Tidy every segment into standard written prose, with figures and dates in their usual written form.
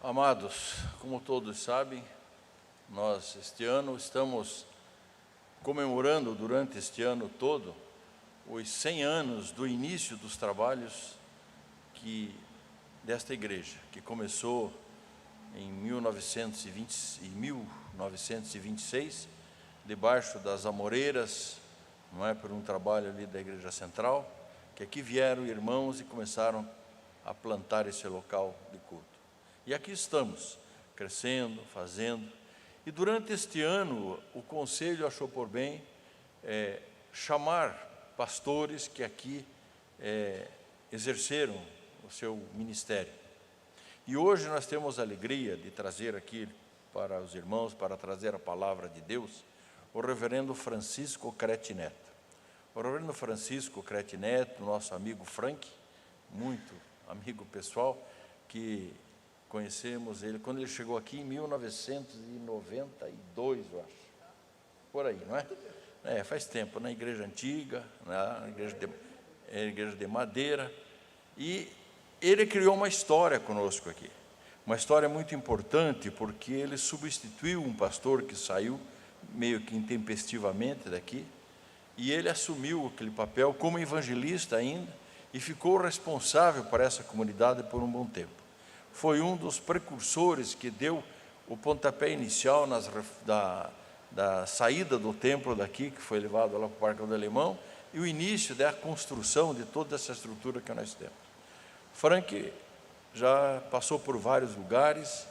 Amados, como todos sabem, nós este ano estamos comemorando durante este ano todo os 100 anos do início dos trabalhos desta igreja, que começou em 1926, debaixo das amoreiras, não é, por um trabalho ali da igreja central, que aqui vieram irmãos e começaram a plantar esse local de culto. E aqui estamos, crescendo, fazendo. E durante este ano, o conselho achou por bem chamar pastores que aqui exerceram o seu ministério. E hoje nós temos a alegria de trazer aqui para os irmãos, para trazer a palavra de Deus, o reverendo Francisco Crete Neto. O reverendo Francisco Crete Neto, nosso amigo Frank, muito amigo pessoal, que conhecemos ele quando ele chegou aqui em 1992, eu acho. Por aí, não é? Faz tempo, na igreja antiga, na igreja de madeira. E ele criou uma história conosco aqui. Uma história muito importante, porque ele substituiu um pastor que saiu meio que intempestivamente daqui, e ele assumiu aquele papel como evangelista ainda, e ficou responsável por essa comunidade por um bom tempo. Foi um dos precursores que deu o pontapé inicial da saída do templo daqui, que foi levado lá para o Parque do Alemão, e o início da construção de toda essa estrutura que nós temos. Frank já passou por vários lugares,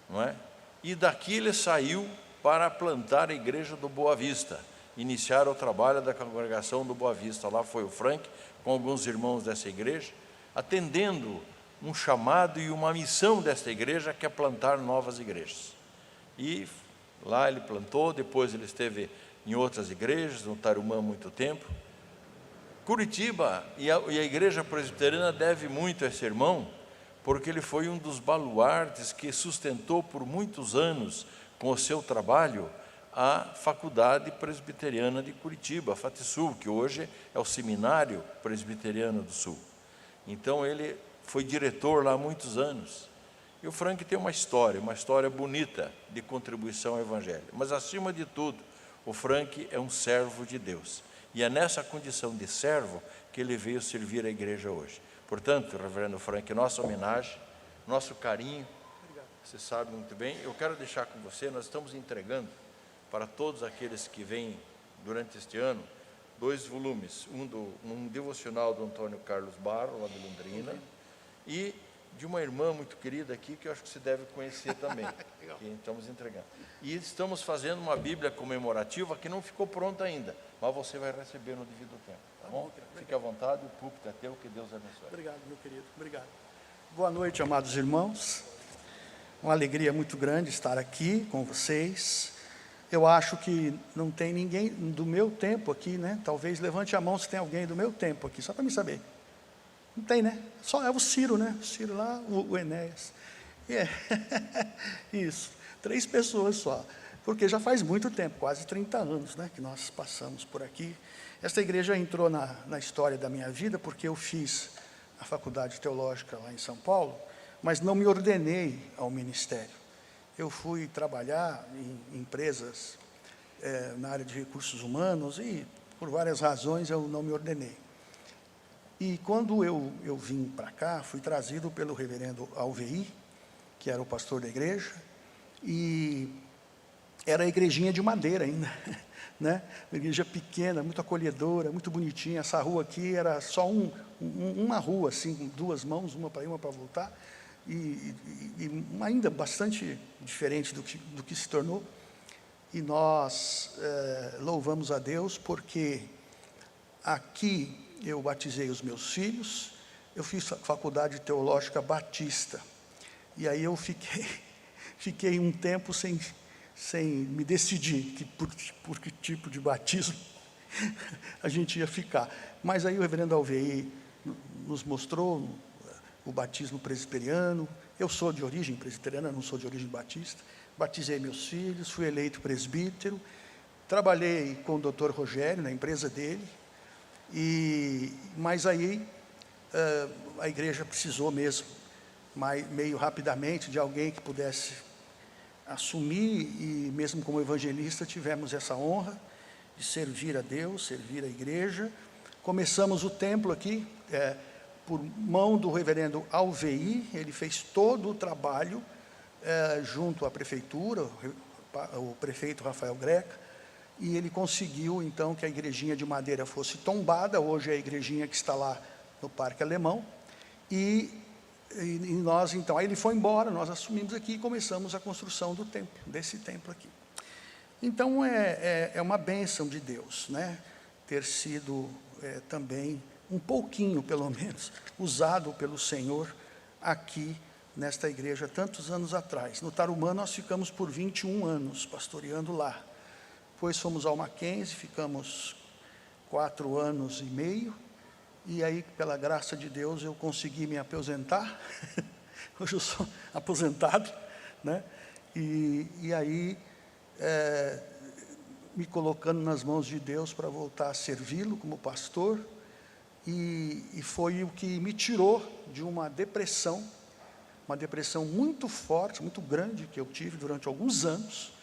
não é? E daqui ele saiu para plantar a igreja do Boa Vista, iniciar o trabalho da congregação do Boa Vista. Lá foi o Frank, com alguns irmãos dessa igreja, atendendo um chamado e uma missão desta igreja, que é plantar novas igrejas. E lá ele plantou, depois ele esteve em outras igrejas, no Tarumã há muito tempo. Curitiba e a igreja presbiteriana deve muito a esse irmão, porque ele foi um dos baluartes que sustentou por muitos anos, com o seu trabalho, a Faculdade Presbiteriana de Curitiba, a FATESUL, que hoje é o Seminário Presbiteriano do Sul. Então ele foi diretor lá há muitos anos. E o Frank tem uma história bonita de contribuição ao Evangelho. Mas, acima de tudo, o Frank é um servo de Deus. E é nessa condição de servo que ele veio servir a igreja hoje. Portanto, reverendo Frank, nossa homenagem, nosso carinho, você sabe muito bem. Eu quero deixar com você, nós estamos entregando para todos aqueles que vêm durante este ano, 2 volumes, um devocional do Antônio Carlos Barro, lá de Londrina, e de uma irmã muito querida aqui, que eu acho que você deve conhecer também, que estamos entregando. E estamos fazendo uma Bíblia comemorativa que não ficou pronta ainda, mas você vai receber no devido tempo, tá bom? Fique à vontade, o púlpito é teu, que Deus abençoe. Obrigado, meu querido, obrigado. Boa noite, amados irmãos. Uma alegria muito grande estar aqui com vocês. Eu acho que não tem ninguém do meu tempo aqui, né? Talvez levante a mão se tem alguém do meu tempo aqui, só para me saber. Não tem, né? Só é o Ciro, né? O Ciro lá, o Enéas. Isso, 3 pessoas só. Porque já faz muito tempo, quase 30 anos, né, que nós passamos por aqui. Esta igreja entrou na história da minha vida, porque eu fiz a faculdade teológica lá em São Paulo, mas não me ordenei ao ministério. Eu fui trabalhar em empresas na área de recursos humanos e, por várias razões, eu não me ordenei. E quando eu vim para cá, fui trazido pelo reverendo Alveí, que era o pastor da igreja, e era a igrejinha de madeira ainda, né? Uma igreja pequena, muito acolhedora, muito bonitinha. Essa rua aqui era só uma rua, assim, com 2 mãos, uma para ir, uma para voltar, e ainda bastante diferente do que se tornou. E nós louvamos a Deus, porque aqui eu batizei os meus filhos, eu fiz a faculdade teológica batista, e aí eu fiquei um tempo sem me decidir por que tipo de batismo a gente ia ficar. Mas aí o reverendo Alveí nos mostrou o batismo presbiteriano. Eu sou de origem presbiteriana, não sou de origem batista. Batizei meus filhos, fui eleito presbítero, trabalhei com o Dr. Rogério, na empresa dele, mas aí a igreja precisou mesmo meio rapidamente, de alguém que pudesse assumir, e mesmo como evangelista tivemos essa honra de servir a Deus, servir a igreja. Começamos o templo aqui, por mão do reverendo Alveir. Ele fez todo o trabalho junto à prefeitura, o prefeito Rafael Greca, e ele conseguiu então que a igrejinha de madeira fosse tombada. Hoje é a igrejinha que está lá no Parque Alemão, e nós então, aí ele foi embora, nós assumimos aqui e começamos a construção do templo, desse templo aqui. Então é uma bênção de Deus, né, ter sido também um pouquinho, pelo menos, usado pelo Senhor aqui nesta igreja, tantos anos atrás. No Tarumã nós ficamos por 21 anos pastoreando lá. Depois fomos ao Mackenzie, ficamos 4 anos e meio, e aí, pela graça de Deus, eu consegui me aposentar. Hoje eu sou aposentado, né? E aí, me colocando nas mãos de Deus para voltar a servi-lo como pastor, e foi o que me tirou de uma depressão muito forte, muito grande, que eu tive durante alguns anos,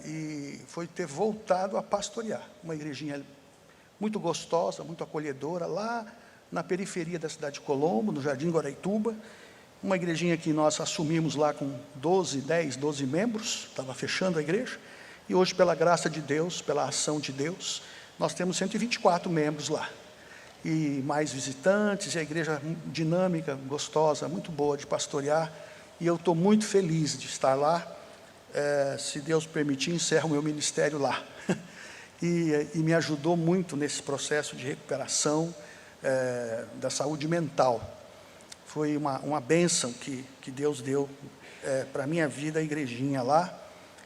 e foi ter voltado a pastorear uma igrejinha muito gostosa, muito acolhedora, lá na periferia da cidade de Colombo, no Jardim Guaraituba, uma igrejinha que nós assumimos lá com 12 membros, estava fechando a igreja, e hoje, pela graça de Deus, pela ação de Deus, nós temos 124 membros lá, e mais visitantes, e a igreja dinâmica, gostosa, muito boa de pastorear, e eu estou muito feliz de estar lá. Se Deus permitir, encerro o meu ministério lá. E me ajudou muito nesse processo de recuperação da saúde mental. Foi uma bênção que Deus deu para a minha vida, a igrejinha lá,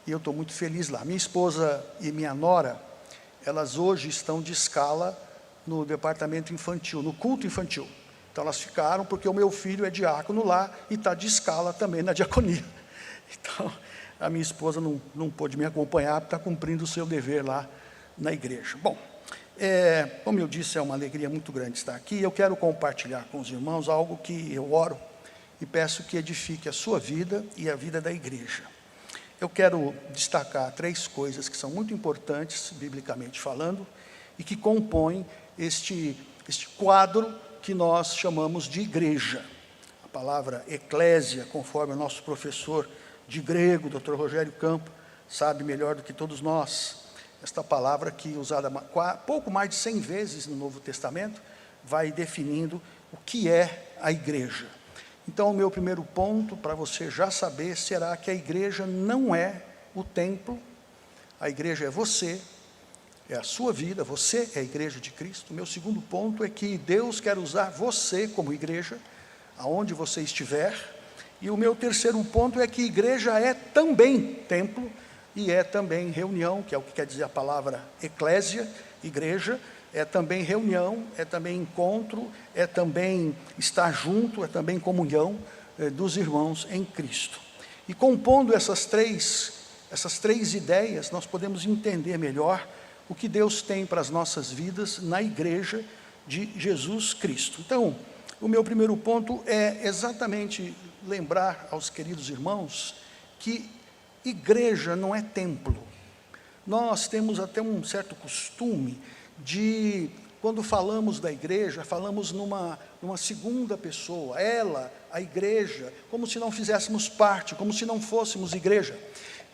e eu estou muito feliz lá. Minha esposa e minha nora, elas hoje estão de escala no departamento infantil, no culto infantil. Então elas ficaram porque o meu filho é diácono lá e está de escala também na diaconia. Então a minha esposa não pôde me acompanhar, porque está cumprindo o seu dever lá na igreja. Bom, como eu disse, é uma alegria muito grande estar aqui. Eu quero compartilhar com os irmãos algo que eu oro e peço que edifique a sua vida e a vida da igreja. Eu quero destacar 3 coisas que são muito importantes, biblicamente falando, e que compõem este quadro que nós chamamos de igreja. A palavra eclésia, conforme o nosso professor de grego, Dr. Rogério Campo, sabe melhor do que todos nós, esta palavra que, usada pouco mais de 100 vezes no Novo Testamento, vai definindo o que é a igreja. Então, o meu primeiro ponto, para você já saber, será que a igreja não é o templo, a igreja é você, é a sua vida, você é a igreja de Cristo. O meu segundo ponto é que Deus quer usar você como igreja, aonde você estiver. E o meu terceiro ponto é que igreja é também templo, e é também reunião, que é o que quer dizer a palavra eclésia, igreja, é também reunião, é também encontro, é também estar junto, é também comunhão dos irmãos em Cristo. E compondo essas três ideias, nós podemos entender melhor o que Deus tem para as nossas vidas na igreja de Jesus Cristo. Então, o meu primeiro ponto é exatamente lembrar aos queridos irmãos que igreja não é templo. Nós temos até um certo costume de, quando falamos da igreja, falamos numa segunda pessoa, ela, a igreja, como se não fizéssemos parte, como se não fôssemos igreja.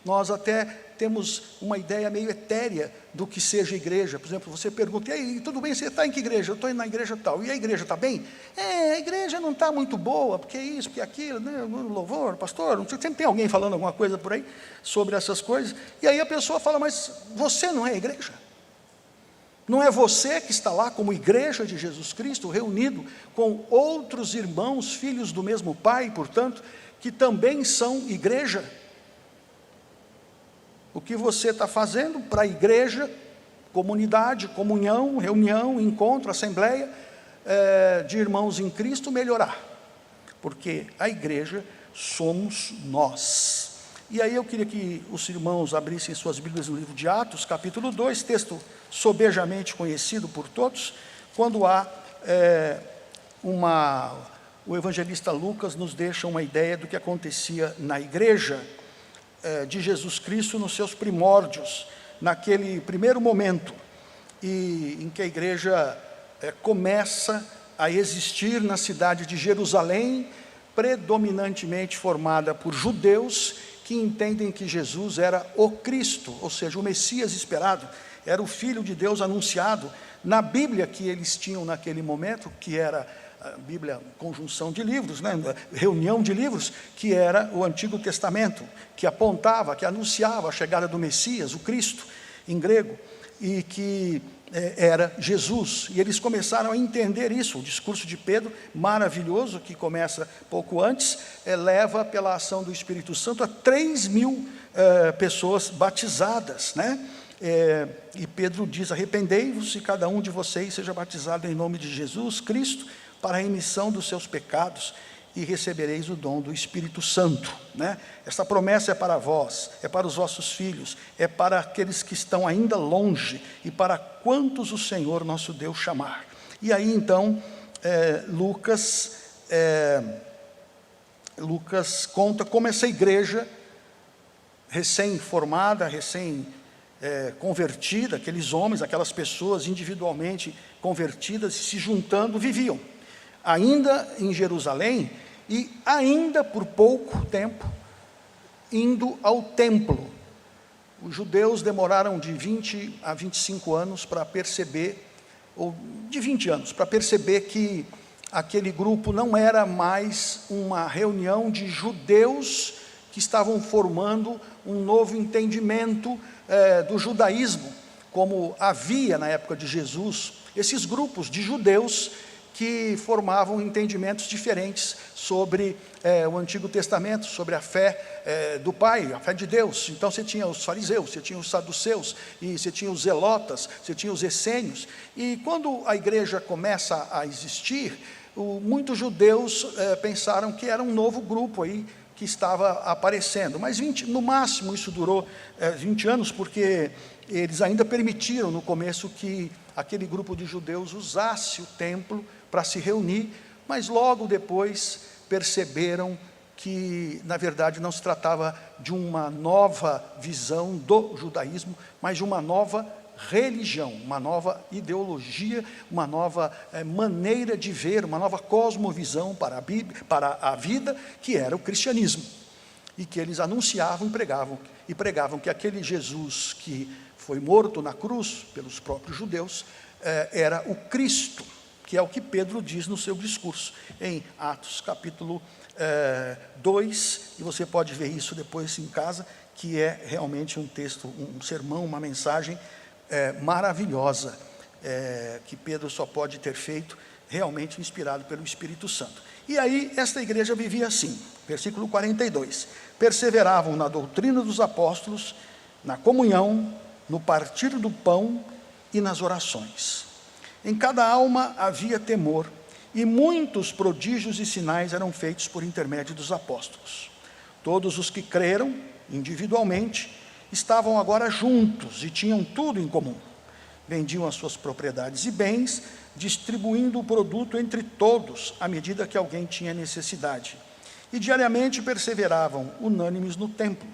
Nós até temos uma ideia meio etérea do que seja igreja. Por exemplo, você pergunta: e aí, tudo bem, você está em que igreja? Eu estou indo na igreja tal. E a igreja está bem? A igreja não está muito boa, porque isso, porque aquilo, né? Louvor, pastor, não sei, sempre tem alguém falando alguma coisa por aí sobre essas coisas. E aí a pessoa fala: mas você não é igreja? Não é você que está lá como igreja de Jesus Cristo, reunido com outros irmãos, filhos do mesmo Pai, portanto, que também são igreja? O que você está fazendo para a igreja, comunidade, comunhão, reunião, encontro, assembleia de irmãos em Cristo melhorar? Porque a igreja somos nós. E aí eu queria que os irmãos abrissem suas Bíblias no livro de Atos, capítulo 2, texto sobejamente conhecido por todos, quando há o evangelista Lucas nos deixa uma ideia do que acontecia na igreja de Jesus Cristo nos seus primórdios, naquele primeiro momento em que a igreja começa a existir na cidade de Jerusalém, predominantemente formada por judeus que entendem que Jesus era o Cristo, ou seja, o Messias esperado, era o Filho de Deus anunciado na Bíblia que eles tinham naquele momento, que era a Bíblia, conjunção de livros, né? Reunião de livros, que era o Antigo Testamento, que apontava, que anunciava a chegada do Messias, o Cristo, em grego, e que era Jesus. E eles começaram a entender isso. O discurso de Pedro, maravilhoso, que começa pouco antes, leva pela ação do Espírito Santo a 3.000 pessoas batizadas, né? E Pedro diz: arrependei-vos e cada um de vocês seja batizado em nome de Jesus Cristo para a remissão dos seus pecados e recebereis o dom do Espírito Santo, né? Essa promessa é para vós, é para os vossos filhos, é para aqueles que estão ainda longe e para quantos o Senhor nosso Deus chamar. E aí então Lucas conta como essa igreja recém-formada, convertida, aqueles homens, aquelas pessoas individualmente convertidas, se juntando, viviam ainda em Jerusalém e ainda por pouco tempo indo ao templo. Os judeus demoraram de 20 a 25 anos para perceber, ou de 20 anos, para perceber que aquele grupo não era mais uma reunião de judeus que estavam formando um novo entendimento do judaísmo, como havia na época de Jesus, esses grupos de judeus que formavam entendimentos diferentes sobre o Antigo Testamento, sobre a fé do Pai, a fé de Deus. Então você tinha os fariseus, você tinha os saduceus, e você tinha os zelotas, você tinha os essênios. E quando a igreja começa a existir, muitos judeus pensaram que era um novo grupo aí que estava aparecendo. Mas no máximo isso durou 20 anos, porque eles ainda permitiram no começo que aquele grupo de judeus usasse o templo para se reunir, mas logo depois perceberam que, na verdade, não se tratava de uma nova visão do judaísmo, mas de uma nova religião, uma nova ideologia, uma nova maneira de ver, uma nova cosmovisão para a Bíblia, para a vida, que era o cristianismo, e que eles anunciavam e pregavam que aquele Jesus que foi morto na cruz pelos próprios judeus era o Cristo, que é o que Pedro diz no seu discurso, em Atos capítulo 2, e você pode ver isso depois em casa, que é realmente um texto, um sermão, uma mensagem maravilhosa, que Pedro só pode ter feito, realmente inspirado pelo Espírito Santo. E aí, esta igreja vivia assim, versículo 42, perseveravam na doutrina dos apóstolos, na comunhão, no partir do pão e nas orações. Em cada alma havia temor, e muitos prodígios e sinais eram feitos por intermédio dos apóstolos. Todos os que creram, individualmente, estavam agora juntos e tinham tudo em comum. Vendiam as suas propriedades e bens, distribuindo o produto entre todos, à medida que alguém tinha necessidade. E diariamente perseveravam, unânimes no templo.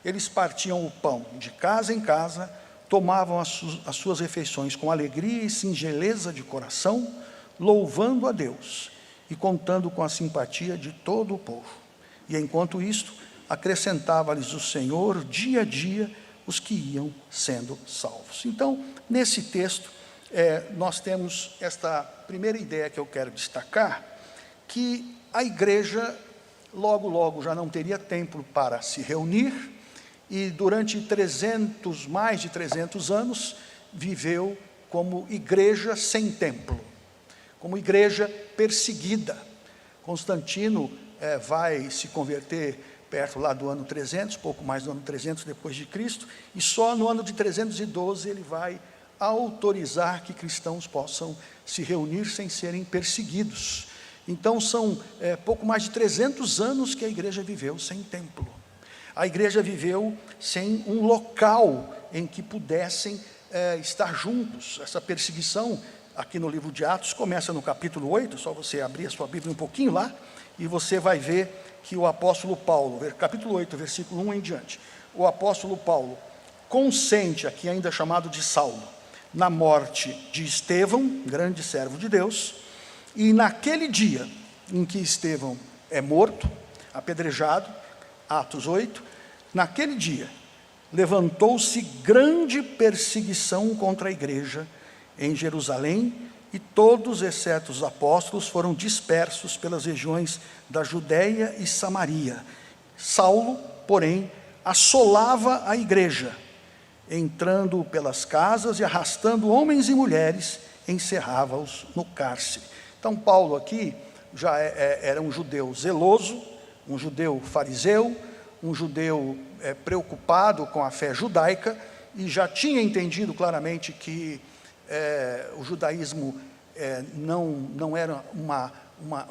Eles partiam o pão de casa em casa, tomavam as suas refeições com alegria e singeleza de coração, louvando a Deus e contando com a simpatia de todo o povo. E enquanto isto, acrescentava-lhes o Senhor dia a dia os que iam sendo salvos. Então, nesse texto, nós temos esta primeira ideia que eu quero destacar, que a igreja logo já não teria templo para se reunir, e durante mais de 300 anos, viveu como igreja sem templo, como igreja perseguida. Constantino vai se converter perto lá do ano 300, pouco mais do ano 300 depois de Cristo, e só no ano de 312 ele vai autorizar que cristãos possam se reunir sem serem perseguidos. Então são pouco mais de 300 anos que a igreja viveu sem templo. A igreja viveu sem um local em que pudessem estar juntos. Essa perseguição aqui no livro de Atos, começa no capítulo 8, só você abrir a sua Bíblia um pouquinho lá, e você vai ver que o apóstolo Paulo, capítulo 8, versículo 1 em diante, o apóstolo Paulo consente, aqui ainda chamado de Saulo, na morte de Estevão, grande servo de Deus, e naquele dia em que Estevão é morto, apedrejado, Atos 8, naquele dia, levantou-se grande perseguição contra a igreja em Jerusalém, e todos, exceto os apóstolos, foram dispersos pelas regiões da Judéia e Samaria. Saulo, porém, assolava a igreja, entrando pelas casas e arrastando homens e mulheres, encerrava-os no cárcere. Então, Paulo aqui já era um judeu zeloso, um judeu fariseu, um judeu preocupado com a fé judaica, e já tinha entendido claramente que o judaísmo não era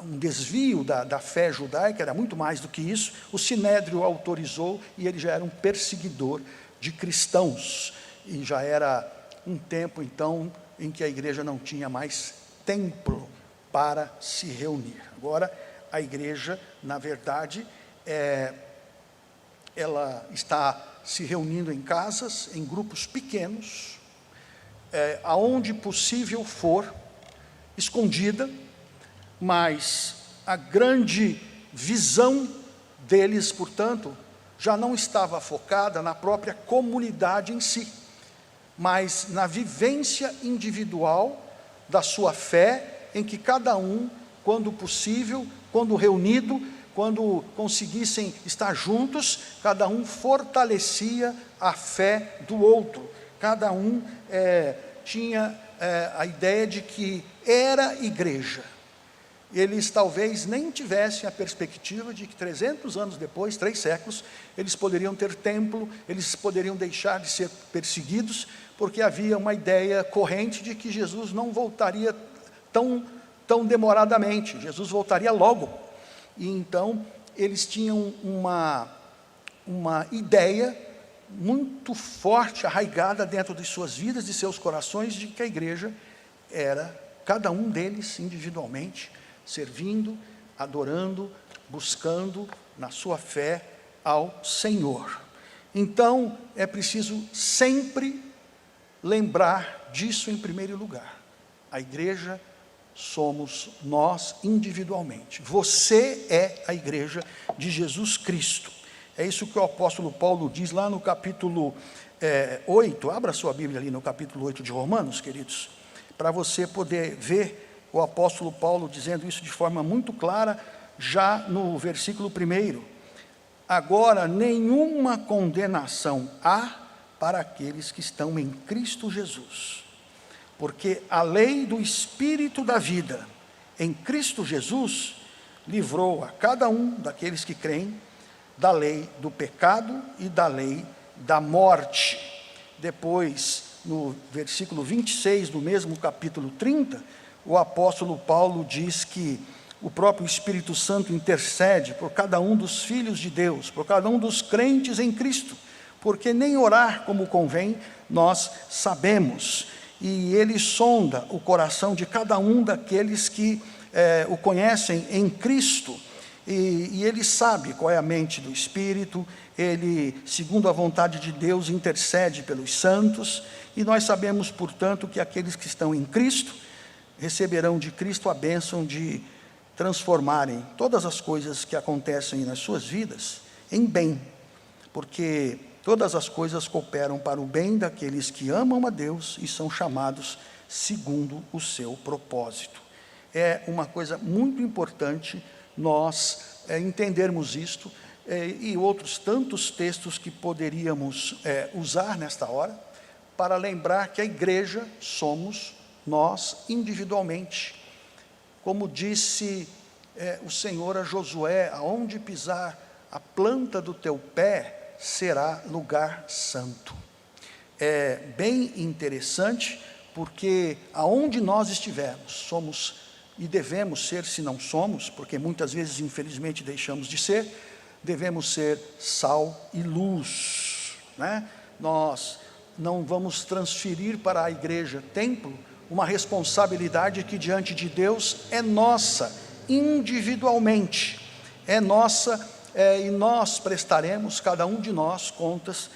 um desvio da fé judaica, era muito mais do que isso. O Sinédrio autorizou, e ele já era um perseguidor de cristãos, e já era um tempo, então, em que a igreja não tinha mais templo para se reunir. Agora, a igreja, na verdade, ela está se reunindo em casas, em grupos pequenos, aonde possível for, escondida, mas a grande visão deles, portanto, já não estava focada na própria comunidade em si, mas na vivência individual da sua fé, em que cada um, quando possível, quando reunido, quando conseguissem estar juntos, cada um fortalecia a fé do outro, cada um tinha a ideia de que era igreja. Eles talvez nem tivessem a perspectiva de que 300 anos depois, 3 séculos, eles poderiam ter templo, eles poderiam deixar de ser perseguidos, porque havia uma ideia corrente de que Jesus não voltaria tão demoradamente, Jesus voltaria logo. E então eles tinham uma ideia muito forte, arraigada dentro de suas vidas, de seus corações, de que a igreja era cada um deles individualmente, servindo, adorando, buscando na sua fé ao Senhor. Então, é preciso sempre lembrar disso em primeiro lugar. A igreja somos nós individualmente. Você é a igreja de Jesus Cristo. É isso que o apóstolo Paulo diz lá no capítulo 8, abra sua Bíblia ali no capítulo 8 de Romanos, queridos, para você poder ver o apóstolo Paulo dizendo isso de forma muito clara, já no versículo 1. Agora, nenhuma condenação há para aqueles que estão em Cristo Jesus, porque a lei do Espírito da vida, em Cristo Jesus, livrou a cada um daqueles que creem, da lei do pecado e da lei da morte. Depois, no versículo 26 do mesmo capítulo 30, o apóstolo Paulo diz que o próprio Espírito Santo intercede por cada um dos filhos de Deus, por cada um dos crentes em Cristo, porque nem orar como convém nós sabemos, e ele sonda o coração de cada um daqueles que o conhecem em Cristo, e ele sabe qual é a mente do Espírito, ele, segundo a vontade de Deus, intercede pelos santos, e nós sabemos, portanto, que aqueles que estão em Cristo, receberão de Cristo a bênção de transformarem todas as coisas que acontecem nas suas vidas em bem, porque todas as coisas cooperam para o bem daqueles que amam a Deus e são chamados segundo o seu propósito. É uma coisa muito importante nós entendermos isto, e outros tantos textos que poderíamos usar nesta hora, para lembrar que a igreja somos nós individualmente. Como disse o Senhor a Josué, aonde pisar a planta do teu pé será lugar santo. É bem interessante, porque aonde nós estivermos, somos e devemos ser, se não somos, porque muitas vezes infelizmente deixamos de ser, devemos ser sal e luz, né? Nós não vamos transferir para a igreja templo, uma responsabilidade que diante de Deus é nossa, individualmente, é nossa, e nós prestaremos, cada um de nós, contas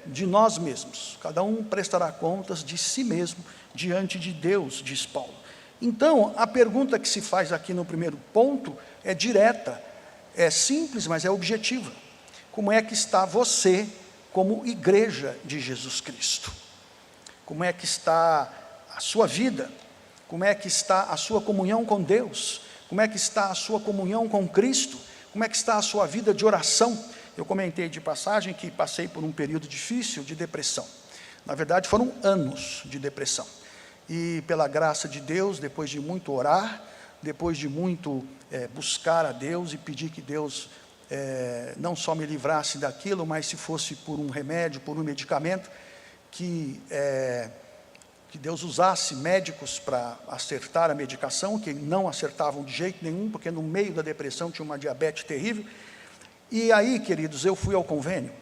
de nós mesmos, cada um prestará contas de si mesmo, diante de Deus, diz Paulo. Então, a pergunta que se faz aqui no primeiro ponto é direta, é simples, mas é objetiva. Como é que está você como igreja de Jesus Cristo? Como é que está a sua vida? Como é que está a sua comunhão com Deus? Como é que está a sua comunhão com Cristo? Como é que está a sua vida de oração? Eu comentei de passagem que passei por um período difícil de depressão. Na verdade, foram anos de depressão. E pela graça de Deus, depois de muito orar, depois de muito buscar a Deus e pedir que Deus não só me livrasse daquilo, mas se fosse por um remédio, por um medicamento, que Deus usasse médicos para acertar a medicação, que não acertavam de jeito nenhum, porque no meio da depressão tinha uma diabetes terrível. E aí, queridos, eu fui ao convênio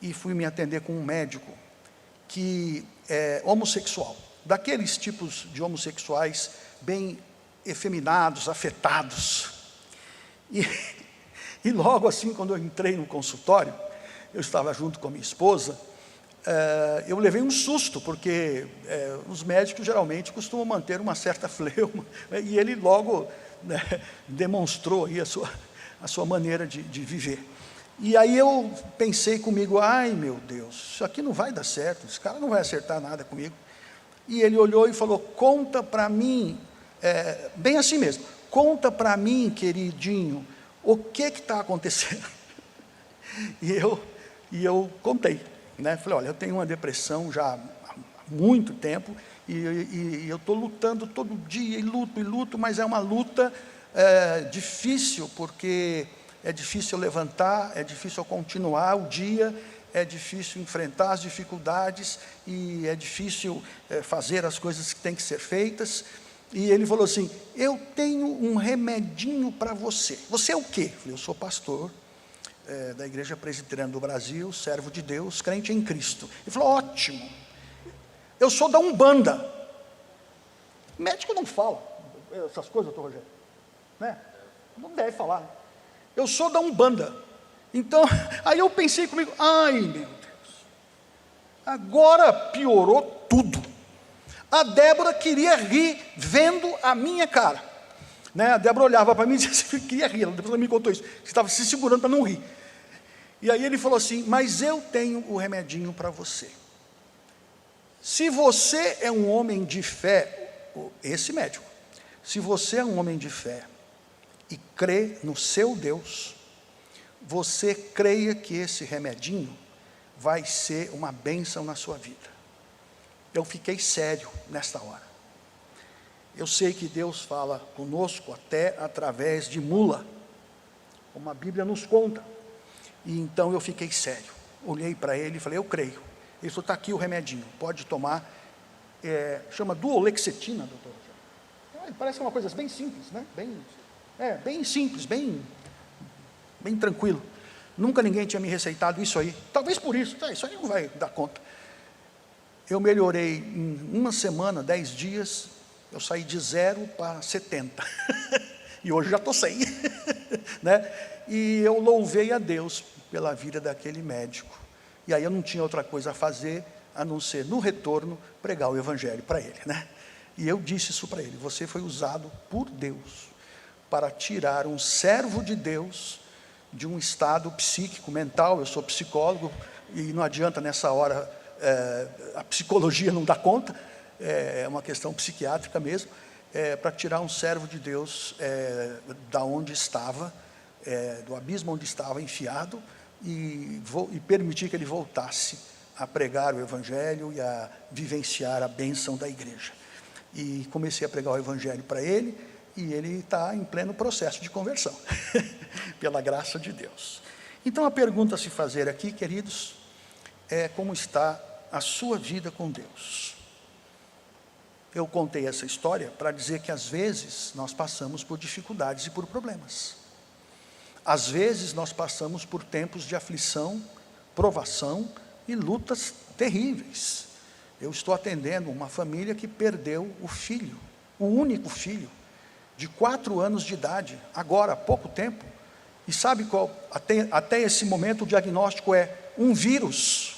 e fui me atender com um médico que é homossexual, daqueles tipos de homossexuais bem efeminados, afetados. E logo assim, quando eu entrei no consultório, eu estava junto com a minha esposa, eu levei um susto, porque os médicos geralmente costumam manter uma certa fleuma, e ele logo demonstrou aí a sua maneira de viver. E aí eu pensei comigo, ai meu Deus, isso aqui não vai dar certo, esse cara não vai acertar nada comigo. E ele olhou e falou, conta para mim, bem assim mesmo, conta para mim, queridinho, o que está acontecendo? E eu contei, né? Falei, olha, eu tenho uma depressão já há muito tempo, e eu estou lutando todo dia, e luto, mas é uma luta difícil, porque é difícil levantar, é difícil continuar o dia, é difícil enfrentar as dificuldades, e é difícil fazer as coisas que têm que ser feitas. E ele falou assim, eu tenho um remedinho para você. Você é o quê? Eu falei, eu sou pastor da Igreja Presbiteriana do Brasil, servo de Deus, crente em Cristo. Ele falou, ótimo, eu sou da Umbanda. Médico não fala essas coisas, doutor Rogério, né? Não deve falar, né? Eu sou da Umbanda. Então, aí eu pensei comigo, ai meu Deus, agora piorou tudo. A Débora queria rir vendo a minha cara, né? A Débora olhava para mim e dizia que queria rir, depois ela me contou isso, que estava se segurando para não rir. E aí ele falou assim, mas eu tenho o remedinho para você. Se você é um homem de fé, esse médico, se você é um homem de fé e crê no seu Deus, você creia que esse remedinho vai ser uma bênção na sua vida. Eu fiquei sério nesta hora. Eu sei que Deus fala conosco até através de mula, como a Bíblia nos conta. E então eu fiquei sério. Olhei para ele e falei, eu creio. Ele falou, está aqui o remedinho, pode tomar. Chama duolexetina, doutor. Parece uma coisa bem simples, né? Bem simples, bem tranquilo. Nunca ninguém tinha me receitado isso aí. Talvez por isso, isso aí não vai dar conta. Eu melhorei em uma semana, 10 dias, eu saí de 0 para 70. E hoje já estou 100. Né? E eu louvei a Deus pela vida daquele médico. E aí eu não tinha outra coisa a fazer, a não ser, no retorno, pregar o Evangelho para ele. Né? E eu disse isso para ele, você foi usado por Deus para tirar um servo de Deus de um estado psíquico, mental. Eu sou psicólogo, e não adianta nessa hora, a psicologia não dá conta, é uma questão psiquiátrica mesmo, para tirar um servo de Deus da onde estava, do abismo onde estava enfiado, e permitir que ele voltasse a pregar o Evangelho e a vivenciar a bênção da igreja. E comecei a pregar o Evangelho para ele, e ele está em pleno processo de conversão, pela graça de Deus. Então a pergunta a se fazer aqui, queridos, é como está a sua vida com Deus. Eu contei essa história para dizer que às vezes nós passamos por dificuldades e por problemas. Às vezes nós passamos por tempos de aflição, provação e lutas terríveis. Eu estou atendendo uma família que perdeu o filho, o único filho, de 4 anos de idade, agora, há pouco tempo. E sabe qual? Até esse momento o diagnóstico é um vírus,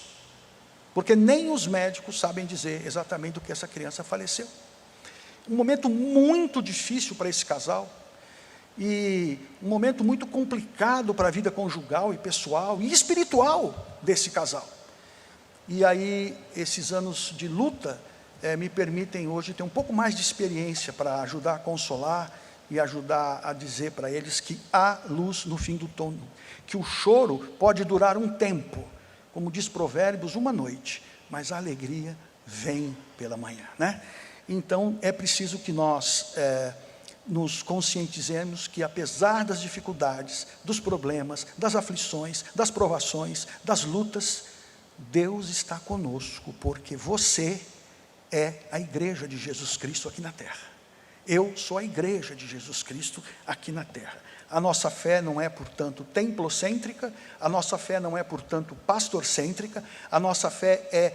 porque nem os médicos sabem dizer exatamente do que essa criança faleceu. Um momento muito difícil para esse casal, e um momento muito complicado para a vida conjugal e pessoal e espiritual desse casal. E aí, esses anos de luta me permitem hoje ter um pouco mais de experiência para ajudar a consolar e ajudar a dizer para eles que há luz no fim do túnel, que o choro pode durar um tempo, como diz Provérbios, uma noite, mas a alegria vem pela manhã, né? Então, é preciso que nós nos conscientizemos que, apesar das dificuldades, dos problemas, das aflições, das provações, das lutas, Deus está conosco, porque você é a igreja de Jesus Cristo aqui na terra. Eu sou a igreja de Jesus Cristo aqui na terra. A nossa fé não é, portanto, templocêntrica, a nossa fé não é, portanto, pastorcêntrica, a nossa fé é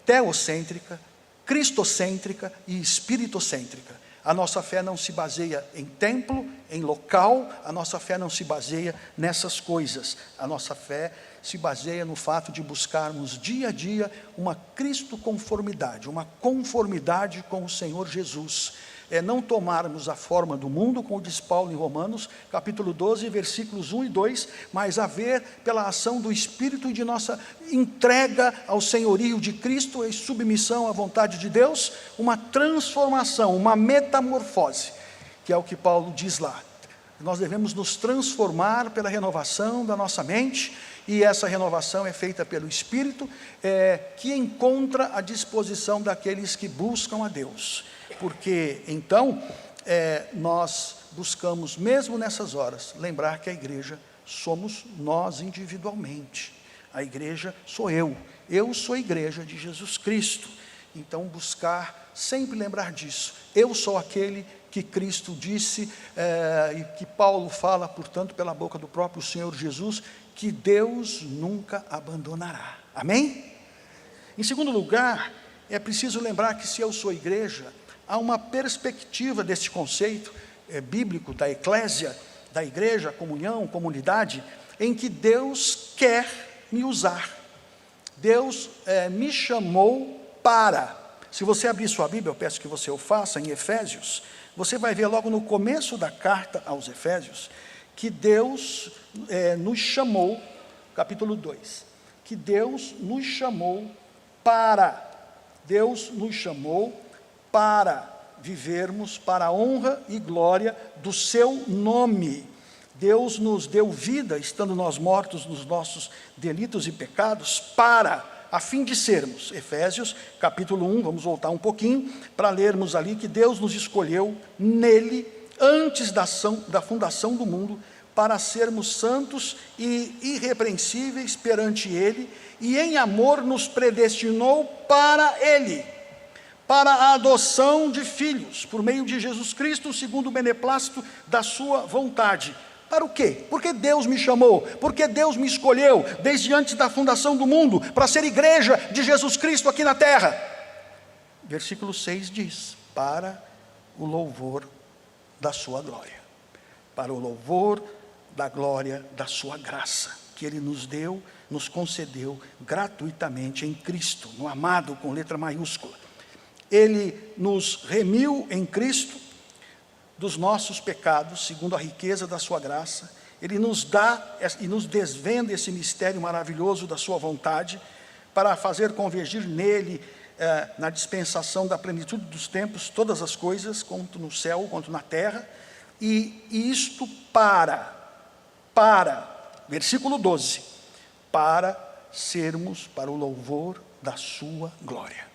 teocêntrica, cristocêntrica e espiritocêntrica. A nossa fé não se baseia em templo, em local, a nossa fé não se baseia nessas coisas. A nossa fé se baseia no fato de buscarmos dia a dia uma cristoconformidade, uma conformidade com o Senhor Jesus. É não tomarmos a forma do mundo, como diz Paulo em Romanos, capítulo 12, versículos 1 e 2, mas haver, pela ação do Espírito e de nossa entrega ao senhorio de Cristo e submissão à vontade de Deus, uma transformação, uma metamorfose, que é o que Paulo diz lá. Nós devemos nos transformar pela renovação da nossa mente, e essa renovação é feita pelo Espírito, que encontra a disposição daqueles que buscam a Deus. Porque, então, nós buscamos, mesmo nessas horas, lembrar que a igreja somos nós individualmente. A igreja sou eu sou a igreja de Jesus Cristo. Então, buscar, sempre lembrar disso. Eu sou aquele que Cristo disse, e que Paulo fala, portanto, pela boca do próprio Senhor Jesus, que Deus nunca abandonará. Amém? Em segundo lugar, é preciso lembrar que se eu sou igreja, há uma perspectiva desse conceito bíblico da eclésia, da igreja, comunhão, comunidade, em que Deus quer me usar. Deus me chamou para. Se você abrir sua Bíblia, eu peço que você o faça, em Efésios, você vai ver logo no começo da carta aos Efésios, que Deus nos chamou, capítulo 2, que Deus nos chamou para. Deus nos chamou para vivermos para a honra e glória do seu nome. Deus nos deu vida, estando nós mortos nos nossos delitos e pecados, a fim de sermos, Efésios, capítulo 1, vamos voltar um pouquinho, para lermos ali que Deus nos escolheu nele, antes da fundação do mundo, para sermos santos e irrepreensíveis perante ele, e em amor nos predestinou para ele, para a adoção de filhos, por meio de Jesus Cristo, segundo o beneplácito da sua vontade. Para o quê? Porque Deus me chamou, porque Deus me escolheu, desde antes da fundação do mundo, para ser igreja de Jesus Cristo aqui na terra. Versículo 6 diz, para o louvor da sua glória, para o louvor da glória da sua graça, que Ele nos deu, nos concedeu gratuitamente em Cristo, no amado com letra maiúscula. Ele nos remiu em Cristo dos nossos pecados, segundo a riqueza da sua graça. Ele nos dá e nos desvenda esse mistério maravilhoso da sua vontade, para fazer convergir nele, na dispensação da plenitude dos tempos, todas as coisas, quanto no céu, quanto na terra, e isto para, versículo 12, para sermos para o louvor da sua glória.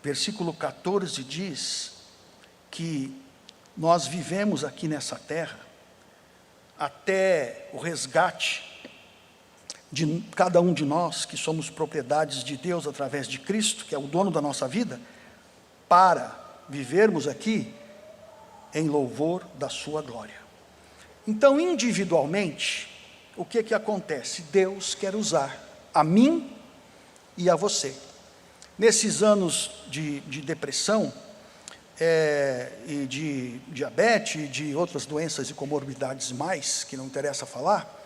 Versículo 14 diz que nós vivemos aqui nessa terra até o resgate de cada um de nós, que somos propriedades de Deus através de Cristo, que é o dono da nossa vida, para vivermos aqui em louvor da sua glória. Então, individualmente, o que acontece? Deus quer usar a mim e a você. Nesses anos de depressão, e de diabetes, e de outras doenças e comorbidades mais, que não interessa falar,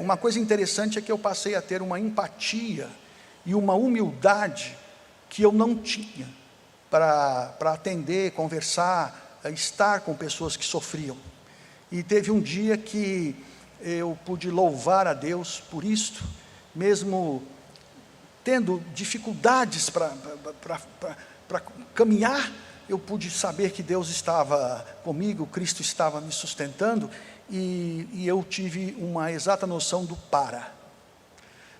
uma coisa interessante é que eu passei a ter uma empatia e uma humildade que eu não tinha para atender, conversar, estar com pessoas que sofriam. E teve um dia que eu pude louvar a Deus por isto, mesmo tendo dificuldades para caminhar, eu pude saber que Deus estava comigo, Cristo estava me sustentando, e eu tive uma exata noção do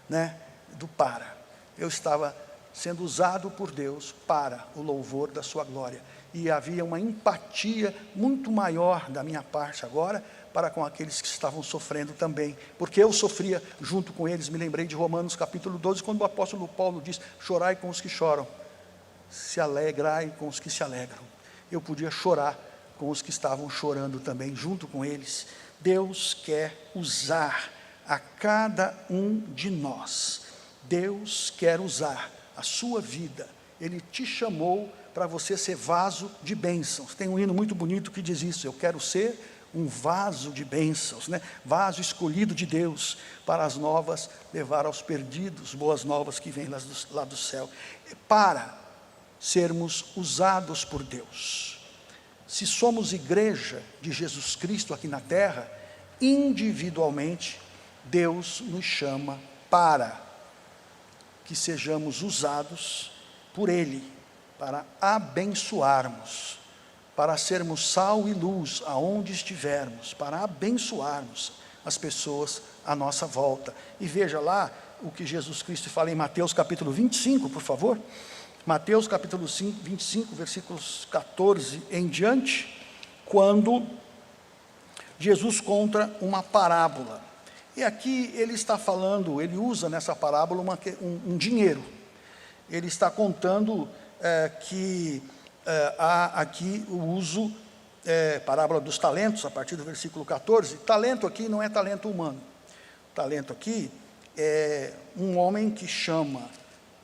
né? Do para. Eu estava sendo usado por Deus para o louvor da sua glória, e havia uma empatia muito maior da minha parte agora, para com aqueles que estavam sofrendo também, porque eu sofria junto com eles. Me lembrei de Romanos capítulo 12, quando o apóstolo Paulo diz: chorai com os que choram, se alegrai com os que se alegram. Eu podia chorar com os que estavam chorando também, junto com eles. Deus quer usar a cada um de nós. Deus quer usar a sua vida. Ele te chamou para você ser vaso de bênçãos. Tem um hino muito bonito que diz isso: eu quero ser um vaso de bênçãos, né? Vaso escolhido de Deus, para as novas levar aos perdidos, boas novas que vêm lá do céu, para sermos usados por Deus. Se somos igreja de Jesus Cristo aqui na terra, individualmente, Deus nos chama para que sejamos usados por Ele, para abençoarmos, para sermos sal e luz aonde estivermos, para abençoarmos as pessoas à nossa volta. E veja lá o que Jesus Cristo fala em Mateus capítulo 25, por favor. Mateus capítulo 25, versículos 14 em diante, quando Jesus conta uma parábola. E aqui ele está falando, ele usa nessa parábola um dinheiro. Ele está contando que há aqui o uso, parábola dos talentos, a partir do versículo 14. Talento aqui não é talento humano. Talento aqui é um homem que chama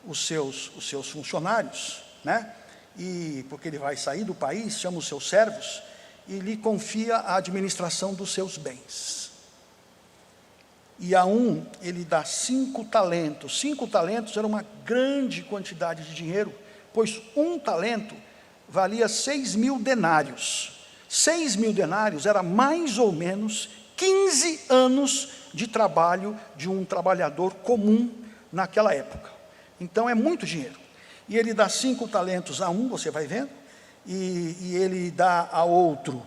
os seus funcionários, né? E porque ele vai sair do país, chama os seus servos e lhe confia a administração dos seus bens. E a um ele dá 5 talentos. 5 talentos era uma grande quantidade de dinheiro, pois um talento valia 6.000 denários. 6.000 denários era mais ou menos 15 anos de trabalho de um trabalhador comum naquela época. Então é muito dinheiro. E ele dá 5 talentos a um, você vai vendo, e ele dá a outro,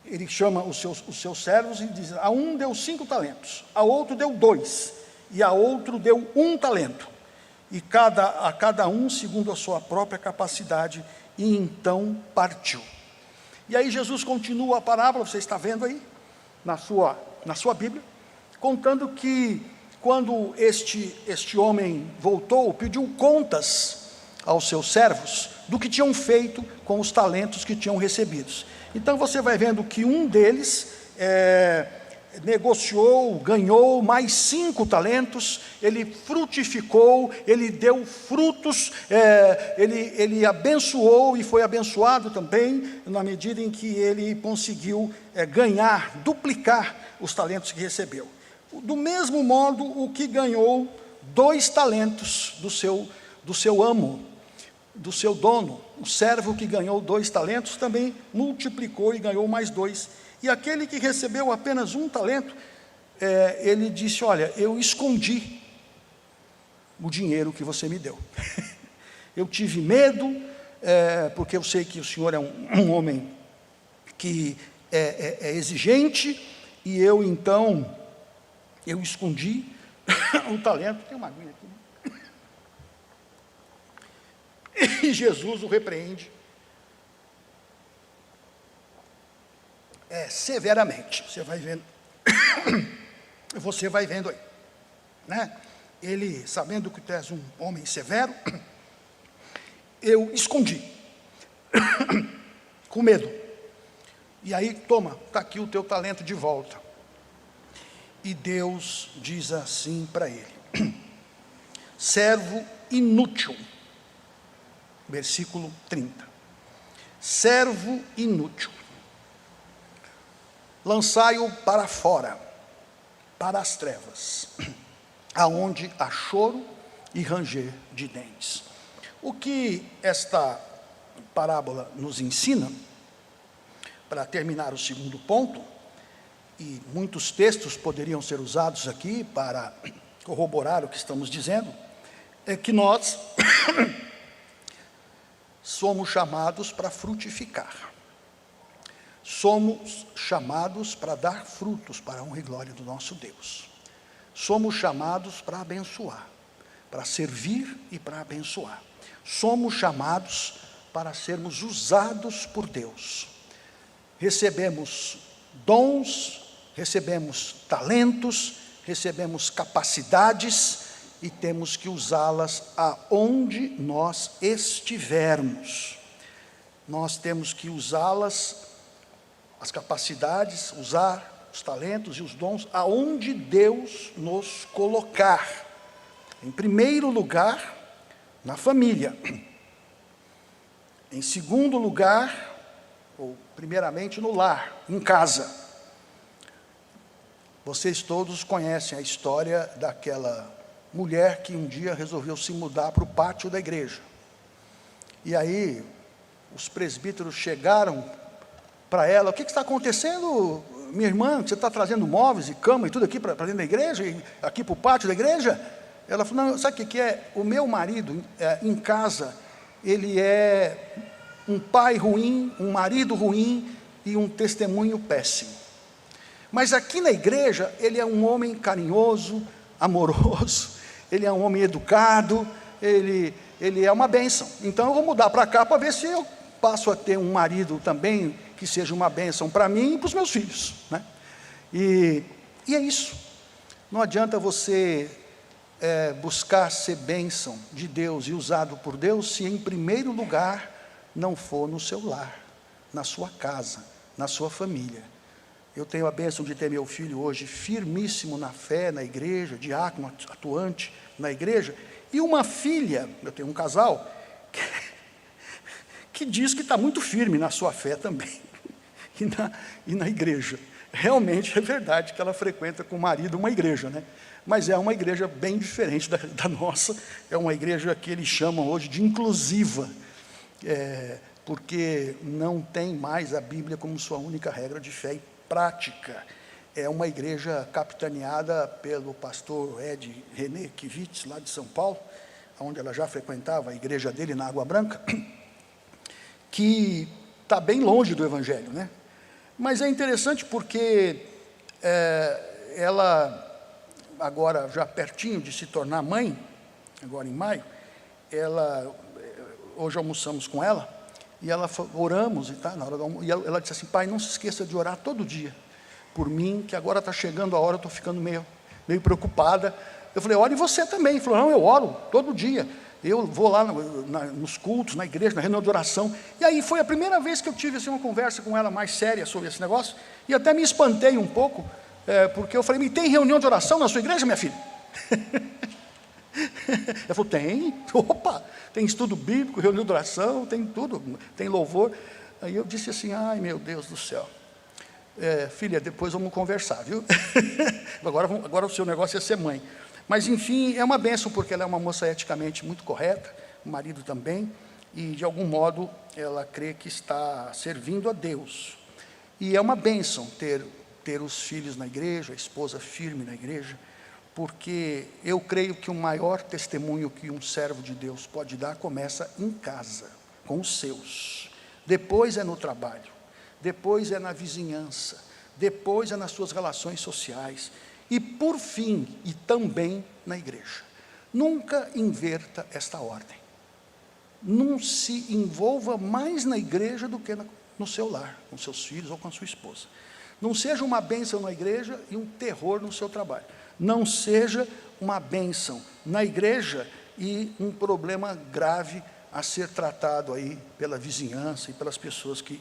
ele chama os seus servos e diz: a um deu 5 talentos, a outro deu 2, e a outro deu 1 talento, e a cada um segundo a sua própria capacidade, e então partiu. E aí Jesus continua a parábola, você está vendo aí, na sua Bíblia, contando que quando este homem voltou, pediu contas aos seus servos do que tinham feito com os talentos que tinham recebidos. Então você vai vendo que um deles negociou, ganhou mais 5 talentos, ele frutificou, ele deu frutos, ele abençoou e foi abençoado também, na medida em que ele conseguiu ganhar, duplicar os talentos que recebeu. Do mesmo modo, o que ganhou 2 talentos do seu amo, do seu dono, o servo que ganhou 2 talentos, também multiplicou e ganhou mais 2. E aquele que recebeu apenas 1 talento, ele disse: olha, eu escondi o dinheiro que você me deu. Eu tive medo, porque eu sei que o senhor é um homem que é exigente, e eu então, eu escondi o talento. Tem uma aguinha aqui, né? E Jesus o repreende severamente. Você vai vendo aí, né? Ele, sabendo que tu és um homem severo, eu escondi, com medo. E aí, toma, está aqui o teu talento de volta. e Deus diz assim para ele: servo inútil, versículo 30, servo inútil, lançai-o para fora, para as trevas, aonde há choro e ranger de dentes. O que esta parábola nos ensina, para terminar o segundo ponto, e muitos textos poderiam ser usados aqui para corroborar o que estamos dizendo, é que nós somos chamados para frutificar. Somos chamados para dar frutos para a honra e glória do nosso Deus. Somos chamados para abençoar, para servir e para abençoar. Somos chamados para sermos usados por Deus. Recebemos dons, recebemos talentos, recebemos capacidades e temos que usá-las aonde nós estivermos. Nós temos que usá-las, as capacidades, usar os talentos e os dons aonde Deus nos colocar. Em primeiro lugar, na família. Em segundo lugar, ou primeiramente no lar, em casa. Vocês todos conhecem a história daquela mulher que um dia resolveu se mudar para o pátio da igreja. E aí, os presbíteros chegaram para ela: o que está acontecendo, minha irmã? Você está trazendo móveis e cama e tudo aqui para dentro da igreja, e aqui para o pátio da igreja? Ela falou: não, sabe o que é? O meu marido, em casa, ele é um pai ruim, um marido ruim e um testemunho péssimo. Mas aqui na igreja, ele é um homem carinhoso, amoroso, ele é um homem educado, ele é uma bênção. Então eu vou mudar para cá para ver se eu passo a ter um marido também que seja uma bênção para mim e para os meus filhos, né? E é isso. Não adianta você buscar ser bênção de Deus e usado por Deus se em primeiro lugar não for no seu lar, na sua casa, na sua família. Eu tenho a bênção de ter meu filho hoje firmíssimo na fé, na igreja, diácono atuante na igreja, e uma filha, eu tenho um casal, que diz que está muito firme na sua fé também, e na igreja. Realmente é verdade que ela frequenta com o marido uma igreja, né? Mas é uma igreja bem diferente da nossa, é uma igreja que eles chamam hoje de inclusiva, porque não tem mais a Bíblia como sua única regra de fé e prática. É uma igreja capitaneada pelo pastor Ed René Kivitz, lá de São Paulo, onde ela já frequentava a igreja dele na Água Branca, que está bem longe do Evangelho, né? Mas é interessante porque ela, agora já pertinho de se tornar mãe, agora em maio, hoje almoçamos com ela, e oramos, na hora do almoço, e ela disse assim: pai, não se esqueça de orar todo dia por mim, que agora está chegando a hora, eu estou ficando meio preocupada. Eu falei: ore você também. Ele falou: não, eu oro todo dia, eu vou lá nos cultos, na igreja, na reunião de oração. E aí foi a primeira vez que eu tive assim, uma conversa com ela mais séria sobre esse negócio, e até me espantei um pouco, porque eu falei: tem reunião de oração na sua igreja, minha filha? Ela falou: tem. Opa, tem estudo bíblico, reunião de oração, tem tudo, tem louvor. Aí eu disse assim: ai meu Deus do céu, filha, depois vamos conversar, viu? agora o seu negócio é ser mãe. Mas enfim, é uma bênção, porque ela é uma moça eticamente muito correta, o marido também, e de algum modo ela crê que está servindo a Deus. E é uma bênção ter os filhos na igreja, a esposa firme na igreja, porque eu creio que o maior testemunho que um servo de Deus pode dar começa em casa, com os seus. Depois é no trabalho, depois é na vizinhança, depois é nas suas relações sociais, e por fim, e também na igreja. Nunca inverta esta ordem. Não se envolva mais na igreja do que no seu lar, com seus filhos ou com a sua esposa. Não seja uma bênção na igreja e um terror no seu trabalho. Não seja uma bênção na igreja e um problema grave a ser tratado aí pela vizinhança e pelas pessoas que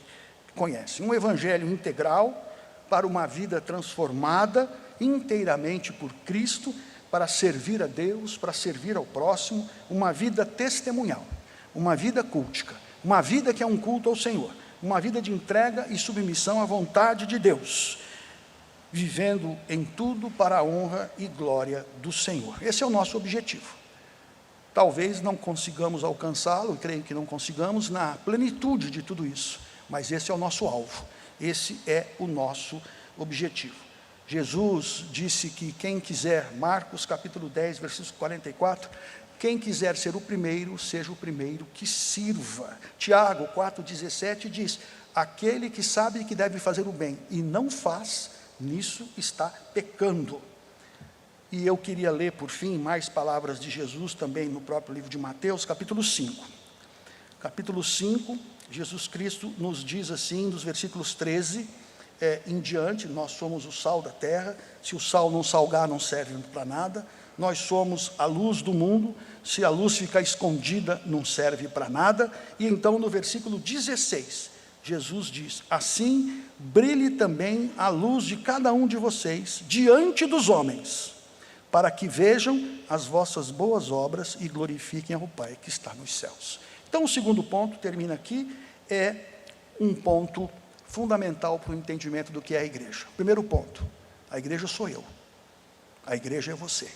conhecem. Um evangelho integral para uma vida transformada inteiramente por Cristo, para servir a Deus, para servir ao próximo, uma vida testemunhal, uma vida cultica, uma vida que é um culto ao Senhor, uma vida de entrega e submissão à vontade de Deus, vivendo em tudo para a honra e glória do Senhor. Esse é o nosso objetivo. Talvez não consigamos alcançá-lo, e creio que não consigamos, na plenitude de tudo isso, mas esse é o nosso alvo, esse é o nosso objetivo. Jesus disse que quem quiser, Marcos capítulo 10, versículo 44, quem quiser ser o primeiro, seja o primeiro que sirva. Tiago 4,17 diz, aquele que sabe que deve fazer o bem e não faz, nisso está pecando. E eu queria ler, por fim, mais palavras de Jesus também no próprio livro de Mateus, capítulo 5. Capítulo 5, Jesus Cristo nos diz assim, dos versículos 13 em diante, nós somos o sal da terra, se o sal não salgar, não serve para nada. Nós somos a luz do mundo, se a luz ficar escondida, não serve para nada. E então, no versículo 16, Jesus diz, assim brilhe também a luz de cada um de vocês diante dos homens, para que vejam as vossas boas obras e glorifiquem ao Pai que está nos céus. Então, o segundo ponto, termina aqui, é um ponto fundamental para o entendimento do que é a igreja. Primeiro ponto, a igreja sou eu, a igreja é você.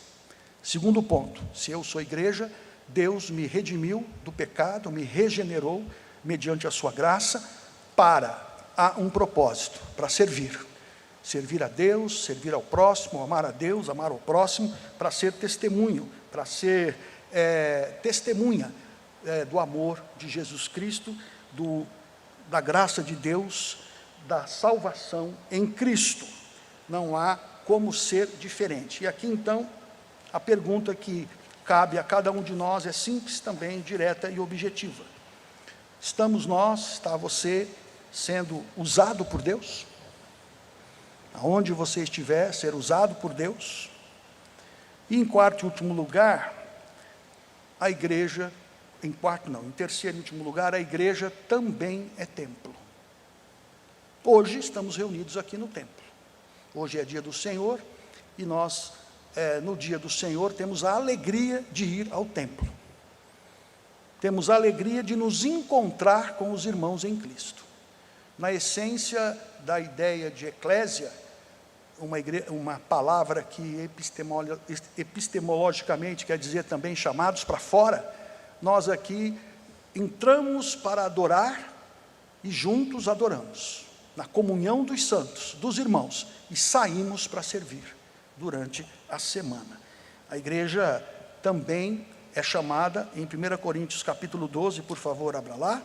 Segundo ponto, se eu sou igreja, Deus me redimiu do pecado, me regenerou mediante a sua graça, para um propósito, para servir a Deus, servir ao próximo, amar a Deus, amar ao próximo, para ser testemunho, para ser testemunha do amor de Jesus Cristo, da graça de Deus, da salvação em Cristo. Não há como ser diferente. E aqui então, a pergunta que cabe a cada um de nós é simples também, direta e objetiva. Está você sendo usado por Deus? Aonde você estiver, ser usado por Deus? E em quarto e último lugar, a igreja, em terceiro e último lugar, a igreja também é templo. Hoje estamos reunidos aqui no templo. Hoje é dia do Senhor, e nós, no dia do Senhor, temos a alegria de ir ao templo. Temos a alegria de nos encontrar com os irmãos em Cristo. Na essência da ideia de eclésia, uma palavra que epistemologicamente quer dizer também chamados para fora, nós aqui entramos para adorar e juntos adoramos, na comunhão dos santos, dos irmãos, e saímos para servir durante a semana. A igreja também é chamada, em 1 Coríntios capítulo 12, por favor, abra lá,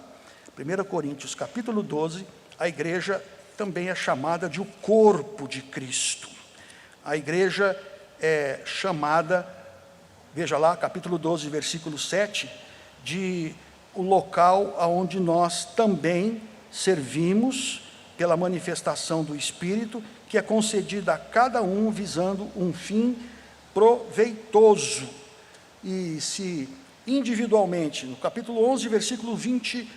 1 Coríntios capítulo 12, a igreja também é chamada de o corpo de Cristo. A igreja é chamada, veja lá, capítulo 12, versículo 7, de o local onde nós também servimos pela manifestação do Espírito, que é concedida a cada um visando um fim proveitoso. E se individualmente, no capítulo 11, versículo 28,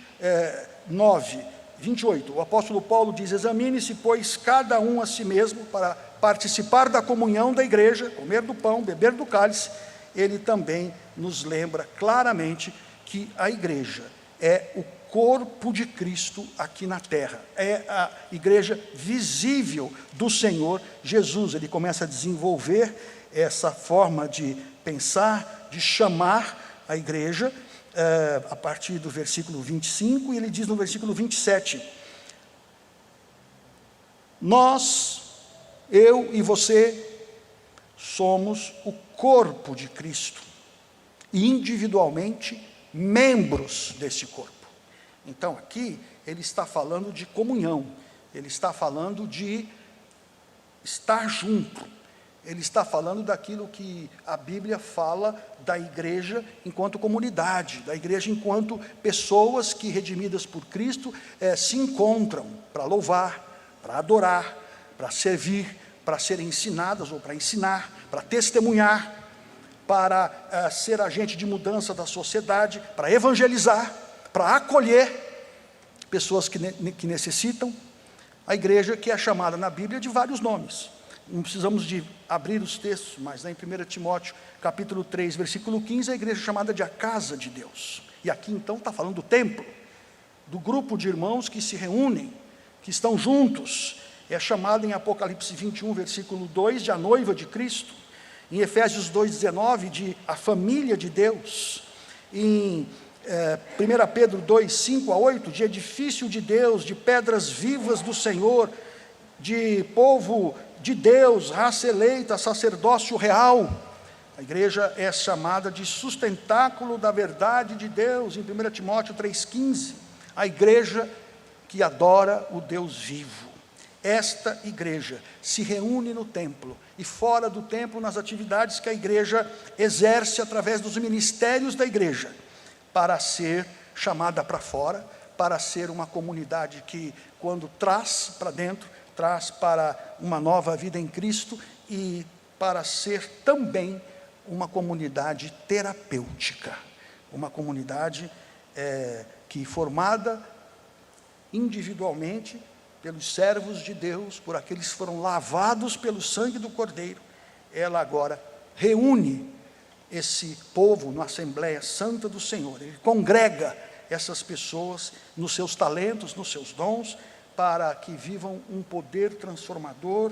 o apóstolo Paulo diz, examine-se, pois, cada um a si mesmo, para participar da comunhão da igreja, comer do pão, beber do cálice. Ele também nos lembra claramente que a igreja é o corpo de Cristo aqui na terra, é a igreja visível do Senhor Jesus. Ele começa a desenvolver essa forma de pensar, de chamar a igreja, a partir do versículo 25, e ele diz no versículo 27, nós, eu e você, somos o corpo de Cristo, e individualmente membros desse corpo. Então aqui ele está falando de comunhão, ele está falando de estar junto, ele está falando daquilo que a Bíblia fala da igreja enquanto comunidade, da igreja enquanto pessoas que, redimidas por Cristo, se encontram para louvar, para adorar, para servir, para serem ensinadas ou para ensinar, para testemunhar, para ser agente de mudança da sociedade, para evangelizar, para acolher pessoas que necessitam. A igreja que é chamada na Bíblia de vários nomes. não precisamos de abrir os textos, mas em 1 Timóteo, capítulo 3, versículo 15, a igreja é chamada de a casa de Deus. E aqui então está falando do templo, do grupo de irmãos que se reúnem, que estão juntos. É chamada em Apocalipse 21, versículo 2, de a noiva de Cristo. Em Efésios 2,19, de a família de Deus. Em 1 Pedro 2, 5 a 8, de edifício de Deus, de pedras vivas do Senhor, de povo de Deus, raça eleita, sacerdócio real. A igreja é chamada de sustentáculo da verdade de Deus, em 1 Timóteo 3,15, a igreja que adora o Deus vivo. Esta igreja se reúne no templo e fora do templo nas atividades que a igreja exerce através dos ministérios da igreja, para ser chamada para fora, para ser uma comunidade que, quando traz para dentro, traz para uma nova vida em Cristo, e para ser também uma comunidade terapêutica, uma comunidade que formada individualmente pelos servos de Deus, por aqueles que foram lavados pelo sangue do Cordeiro. Ela agora reúne esse povo na Assembleia Santa do Senhor. Ele congrega essas pessoas nos seus talentos, nos seus dons, para que vivam um poder transformador,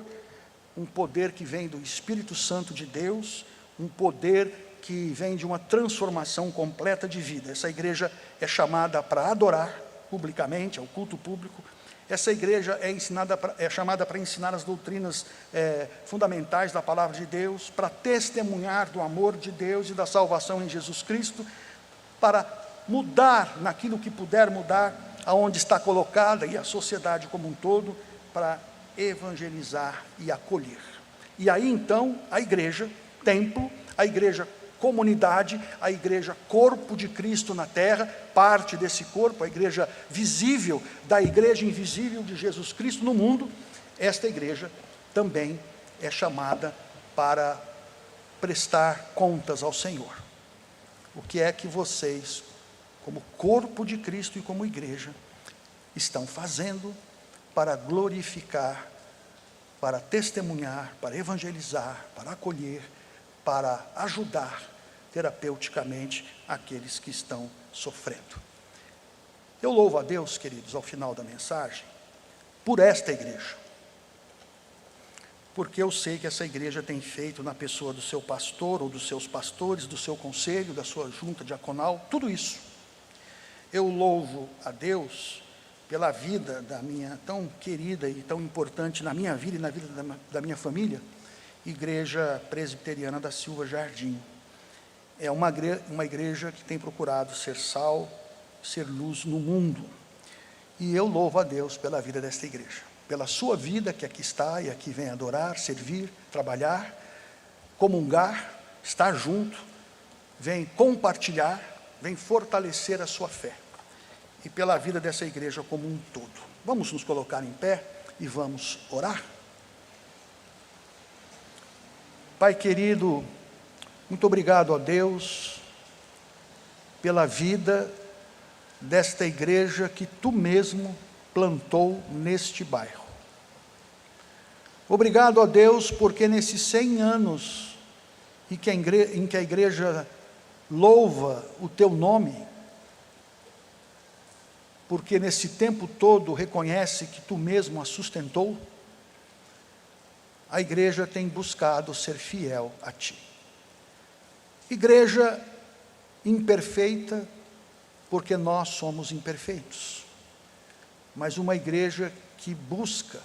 um poder que vem do Espírito Santo de Deus, um poder que vem de uma transformação completa de vida. Essa igreja é chamada para adorar publicamente, é o culto público. Essa igreja é chamada para ensinar as doutrinas fundamentais da palavra de Deus, para testemunhar do amor de Deus e da salvação em Jesus Cristo, para mudar naquilo que puder mudar, aonde está colocada, e a sociedade como um todo, para evangelizar e acolher. E aí então a igreja, templo, a igreja comunidade, a igreja corpo de Cristo na terra, parte desse corpo, a igreja visível da igreja invisível de Jesus Cristo no mundo. Esta igreja também é chamada para prestar contas ao Senhor. O que é que vocês, como corpo de Cristo e como igreja, estão fazendo para glorificar, para testemunhar, para evangelizar, para acolher, para ajudar terapeuticamente aqueles que estão sofrendo? Eu louvo a Deus, queridos, ao final da mensagem, por esta igreja, porque eu sei que essa igreja tem feito na pessoa do seu pastor, ou dos seus pastores, do seu conselho, da sua junta diaconal, tudo isso. Eu louvo a Deus pela vida da minha tão querida e tão importante na minha vida e na vida da minha família, Igreja Presbiteriana da Silva Jardim. É uma igreja que tem procurado ser sal, ser luz no mundo. E eu louvo a Deus pela vida desta igreja, pela sua vida que aqui está e aqui vem adorar, servir, trabalhar, comungar, estar junto, vem compartilhar, vem fortalecer a sua fé. E pela vida dessa igreja como um todo. Vamos nos colocar em pé e vamos orar? Pai querido, muito obrigado a Deus pela vida desta igreja que Tu mesmo plantou neste bairro. Obrigado a Deus porque nesses 100 anos em que a igreja louva o Teu nome, porque nesse tempo todo reconhece que Tu mesmo a sustentou, a igreja tem buscado ser fiel a Ti. Igreja imperfeita, porque nós somos imperfeitos, mas uma igreja que busca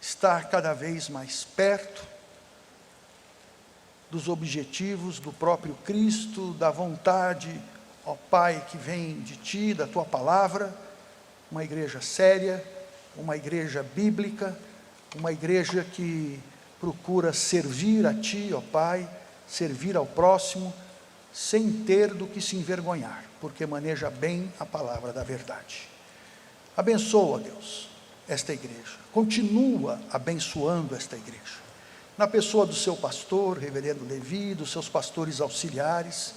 estar cada vez mais perto dos objetivos do próprio Cristo, da vontade, ó Pai, que vem de Ti, da Tua palavra. Uma igreja séria, uma igreja bíblica, uma igreja que procura servir a Ti, ó Pai, servir ao próximo, sem ter do que se envergonhar, porque maneja bem a palavra da verdade. Abençoa, Deus, esta igreja, continua abençoando esta igreja, na pessoa do seu pastor, reverendo Levi, dos seus pastores auxiliares,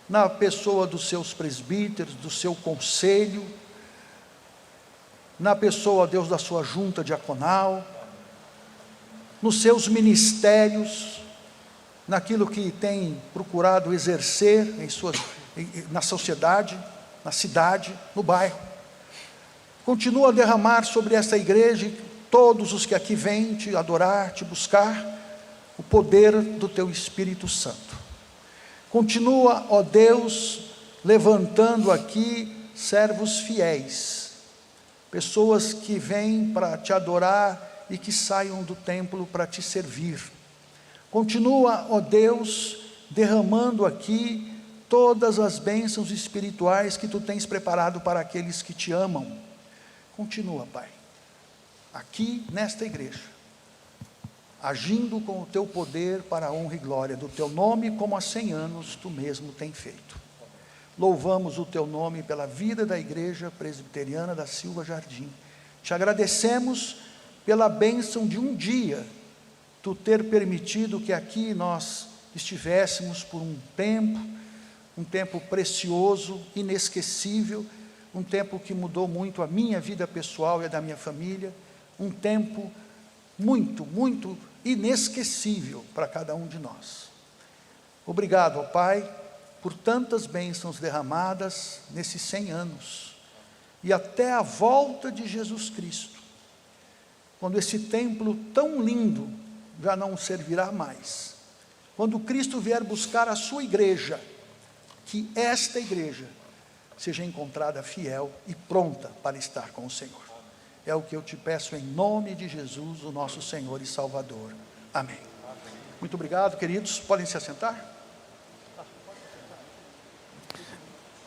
na pessoa dos seus presbíteros, do seu conselho, na pessoa, Deus, da sua junta diaconal, nos seus ministérios, naquilo que tem procurado exercer na sociedade, na cidade, no bairro. Continua a derramar sobre esta igreja, todos os que aqui vêm te adorar, te buscar, o poder do teu Espírito Santo. Continua, ó Deus, levantando aqui servos fiéis, pessoas que vêm para te adorar e que saiam do templo para te servir. Continua, ó Deus, derramando aqui todas as bênçãos espirituais que tu tens preparado para aqueles que te amam. Continua, Pai, aqui nesta igreja, agindo com o teu poder para a honra e glória do teu nome, como há 100 anos tu mesmo tem feito. Louvamos o teu nome pela vida da Igreja Presbiteriana da Silva Jardim. Te agradecemos pela bênção de um dia tu ter permitido que aqui nós estivéssemos por um tempo precioso, inesquecível, um tempo que mudou muito a minha vida pessoal e a da minha família, um tempo muito, muito inesquecível para cada um de nós. Obrigado, ó Pai, por tantas bênçãos derramadas nesses 100 anos, e até a volta de Jesus Cristo, quando esse templo tão lindo já não servirá mais, quando Cristo vier buscar a sua igreja, que esta igreja seja encontrada fiel e pronta para estar com o Senhor. É o que eu te peço em nome de Jesus, o nosso Senhor e Salvador. Amém. Muito obrigado, queridos. Podem se assentar?